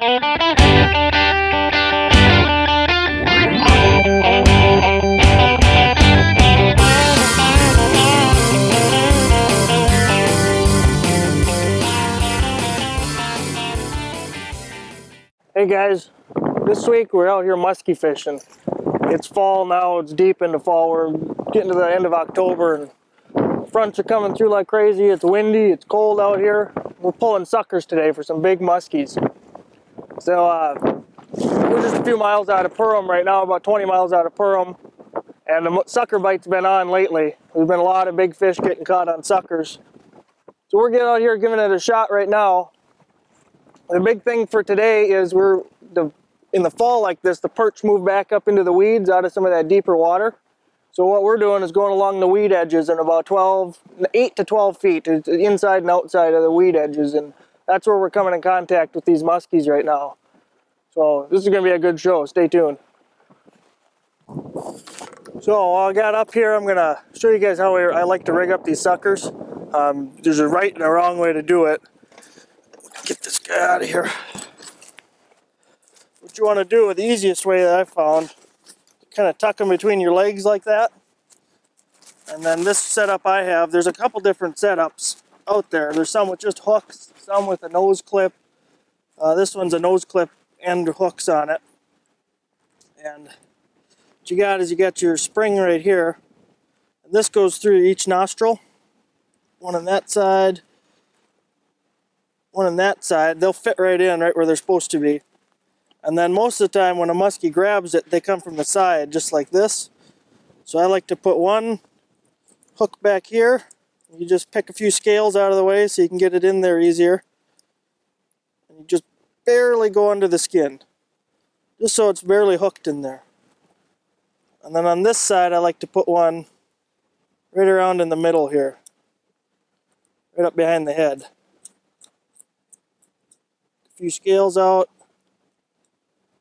Hey guys, this week we're out here muskie fishing. It's fall now, it's deep into fall. We're getting to the end of October and fronts are coming through like crazy. It's windy, it's cold out here. We're pulling suckers today for some big muskies. So we're just a few miles out of Purim right now, about 20 miles out of Purim. And the sucker bite's been on lately. There's been a lot of big fish getting caught on suckers. So we're getting out here giving it a shot right now. The big thing for today is in the fall like this, the perch move back up into the weeds out of some of that deeper water. So what we're doing is going along the weed edges and about 8 to 12 feet, inside and outside of the weed edges, and that's where we're coming in contact with these muskies right now. So this is going to be a good show. Stay tuned. So while I got up here, I'm going to show you guys how I like to rig up these suckers. There's a right and a wrong way to do it. Get this guy out of here. What you want to do, the easiest way that I found, kind of tuck them between your legs like that. And then this setup I have, there's a couple different setups out there. There's some with just hooks, some with a nose clip. This one's a nose clip and hooks on it. And what you got is you got your spring right here. And this goes through each nostril. One on that side, one on that side. They'll fit right in, right where they're supposed to be. And then most of the time when a muskie grabs it, they come from the side, just like this. So I like to put one hook back here. You just pick a few scales out of the way so you can get it in there easier. And you just barely go under the skin, just so it's barely hooked in there. And then on this side, I like to put one right around in the middle here, right up behind the head. A few scales out,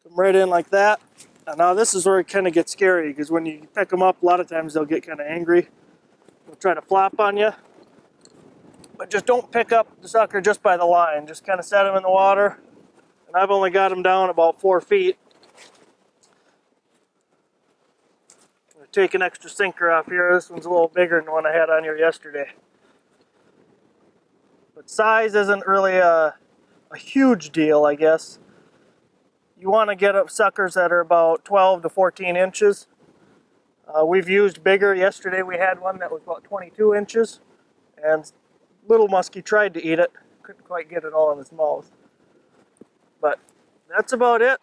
come right in like that. And now this is where it kind of gets scary, because when you pick them up, a lot of times they'll get kind of angry. They'll try to flop on you. But just don't pick up the sucker just by the line. Just kind of set them in the water. And I've only got them down about 4 feet. I'm going to take an extra sinker off here. This one's a little bigger than the one I had on here yesterday. But size isn't really a huge deal, I guess. You want to get up suckers that are about 12 to 14 inches. We've used bigger. Yesterday we had one that was about 22 inches. And little muskie tried to eat it. Couldn't quite get it all in his mouth. But that's about it.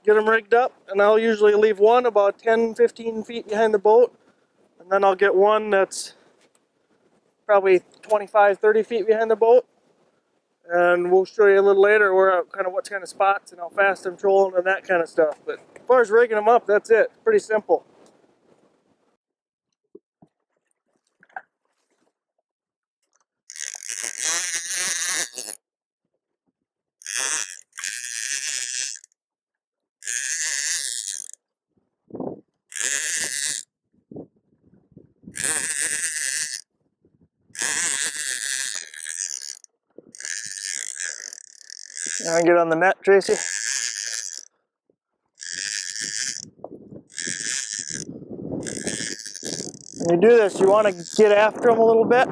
Get them rigged up. And I'll usually leave one about 10-15 feet behind the boat. And then I'll get one that's probably 25-30 feet behind the boat. And we'll show you a little later where what kind of spots and how fast I'm trolling and that kind of stuff. But as far as rigging them up, that's it. Pretty simple. Now I get on the net, Tracy. When you do this, you want to get after them a little bit.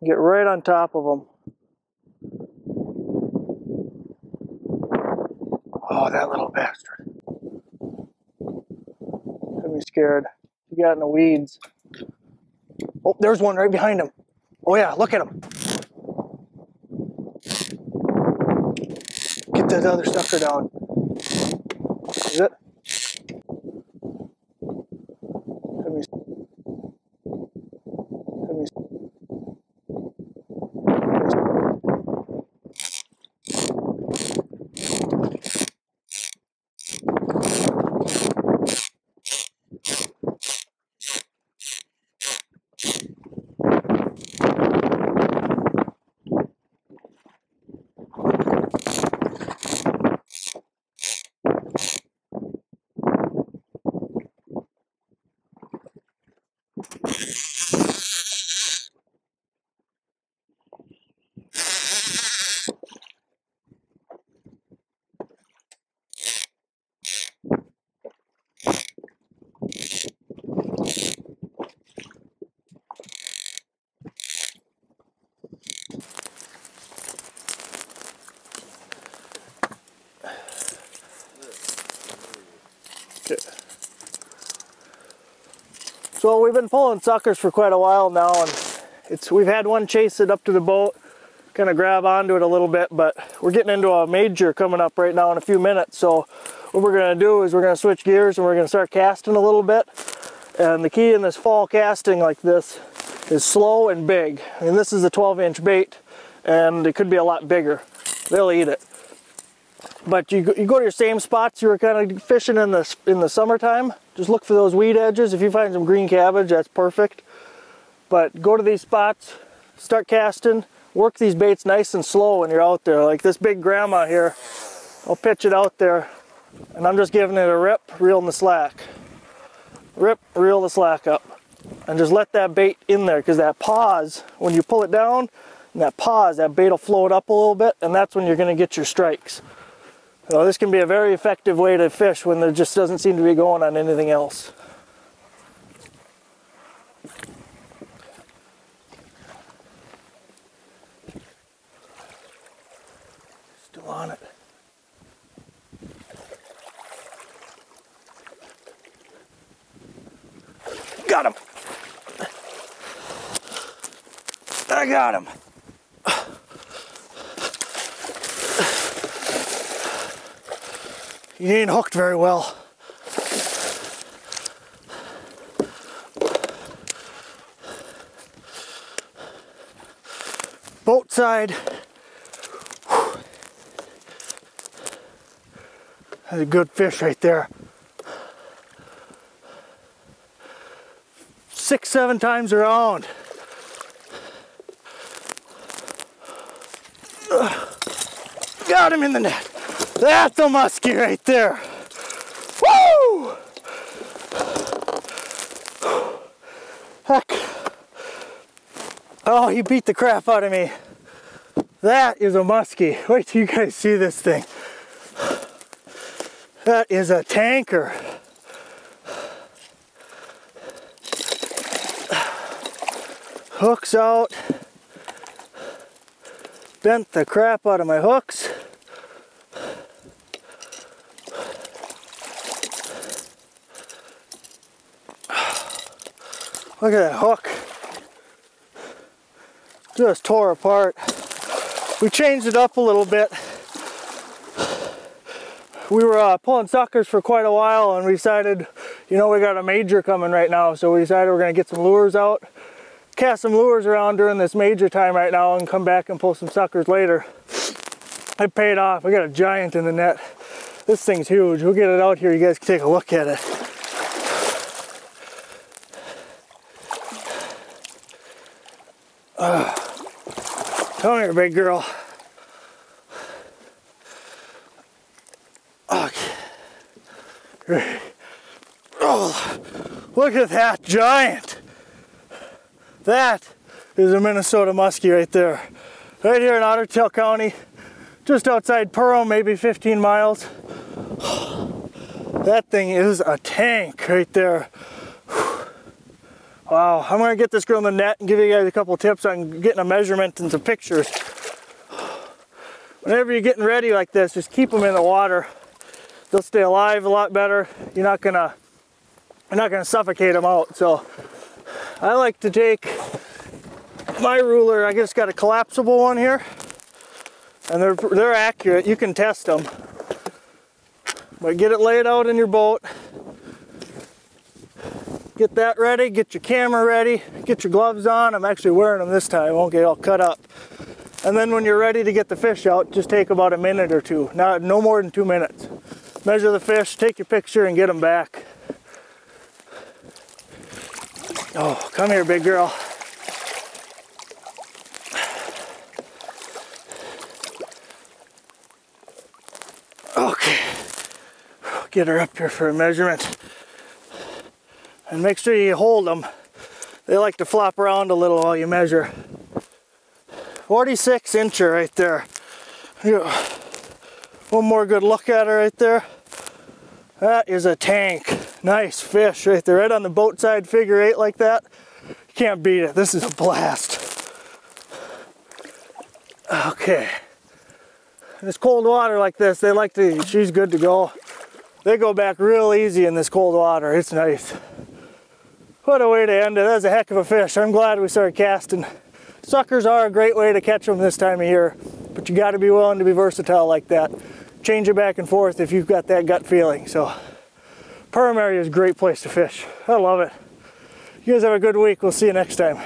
Get right on top of them. Oh, that little bastard. Got me scared. He got in the weeds. Oh, there's one right behind him. Oh yeah, look at him. Get that other sucker down. Is it? So we've been pulling suckers for quite a while now, and we've had one chase it up to the boat, kind of grab onto it a little bit, but we're getting into a major coming up right now in a few minutes. So what we're going to do is we're going to switch gears and we're going to start casting a little bit. And the key in this fall casting like this is slow and big. I mean, this is a 12-inch bait, and it could be a lot bigger. They'll eat it. But you go to your same spots you were kind of fishing in the summertime. Just look for those weed edges. If you find some green cabbage, that's perfect. But go to these spots, start casting, work these baits nice and slow when you're out there. Like this big grandma here, I'll pitch it out there, and I'm just giving it a rip, reeling the slack. Rip, reel the slack up. And just let that bait in there, because that pause, when you pull it down, and that pause, that bait will float up a little bit, and that's when you're going to get your strikes. So this can be a very effective way to fish when there just doesn't seem to be going on anything else. Still on it. Got him! I got him! He ain't hooked very well. Boat side. That's a good fish right there. 6, 7 times around. Got him in the net. That's a muskie right there. Woo! Heck. Oh, he beat the crap out of me. That is a muskie. Wait till you guys see this thing. That is a tanker. Hooks out. Bent the crap out of my hooks. Look at that hook. Just tore apart. We changed it up a little bit. We were pulling suckers for quite a while, and we decided, you know, we got a major coming right now, so we decided we're going to get some lures out, cast some lures around during this major time right now, and come back and pull some suckers later. It paid off. I got a giant in the net. This thing's huge. We'll get it out here. You guys can take a look at it. Come here, big girl. Okay. Oh, look at that giant. That is a Minnesota muskie right there. Right here in Ottertail County, just outside Perham, maybe 15 miles. That thing is a tank right there. Wow, I'm gonna get this girl in the net and give you guys a couple tips on getting a measurement and some pictures. Whenever you're getting ready like this, just keep them in the water. They'll stay alive a lot better. You're not gonna suffocate them out. So I like to take my ruler. I just got a collapsible one here, and they're accurate. You can test them, but get it laid out in your boat. Get that ready, get your camera ready, get your gloves on. I'm actually wearing them this time, I won't get all cut up. And then when you're ready to get the fish out, just take about a minute or two, no more than 2 minutes. Measure the fish, take your picture, and get them back. Oh, come here, big girl. Okay, get her up here for a measurement. And make sure you hold them. They like to flop around a little while you measure. 46 incher right there. One more good look at her right there. That is a tank. Nice fish right there, right on the boat side, figure 8 like that. You can't beat it. This is a blast. Okay. In this cold water like this, they like to, she's good to go. They go back real easy in this cold water. It's nice. What a way to end it. That was a heck of a fish. I'm glad we started casting. Suckers are a great way to catch them this time of year, but you got to be willing to be versatile like that. Change it back and forth if you've got that gut feeling. So perm area is a great place to fish. I love it. You guys have a good week. We'll see you next time.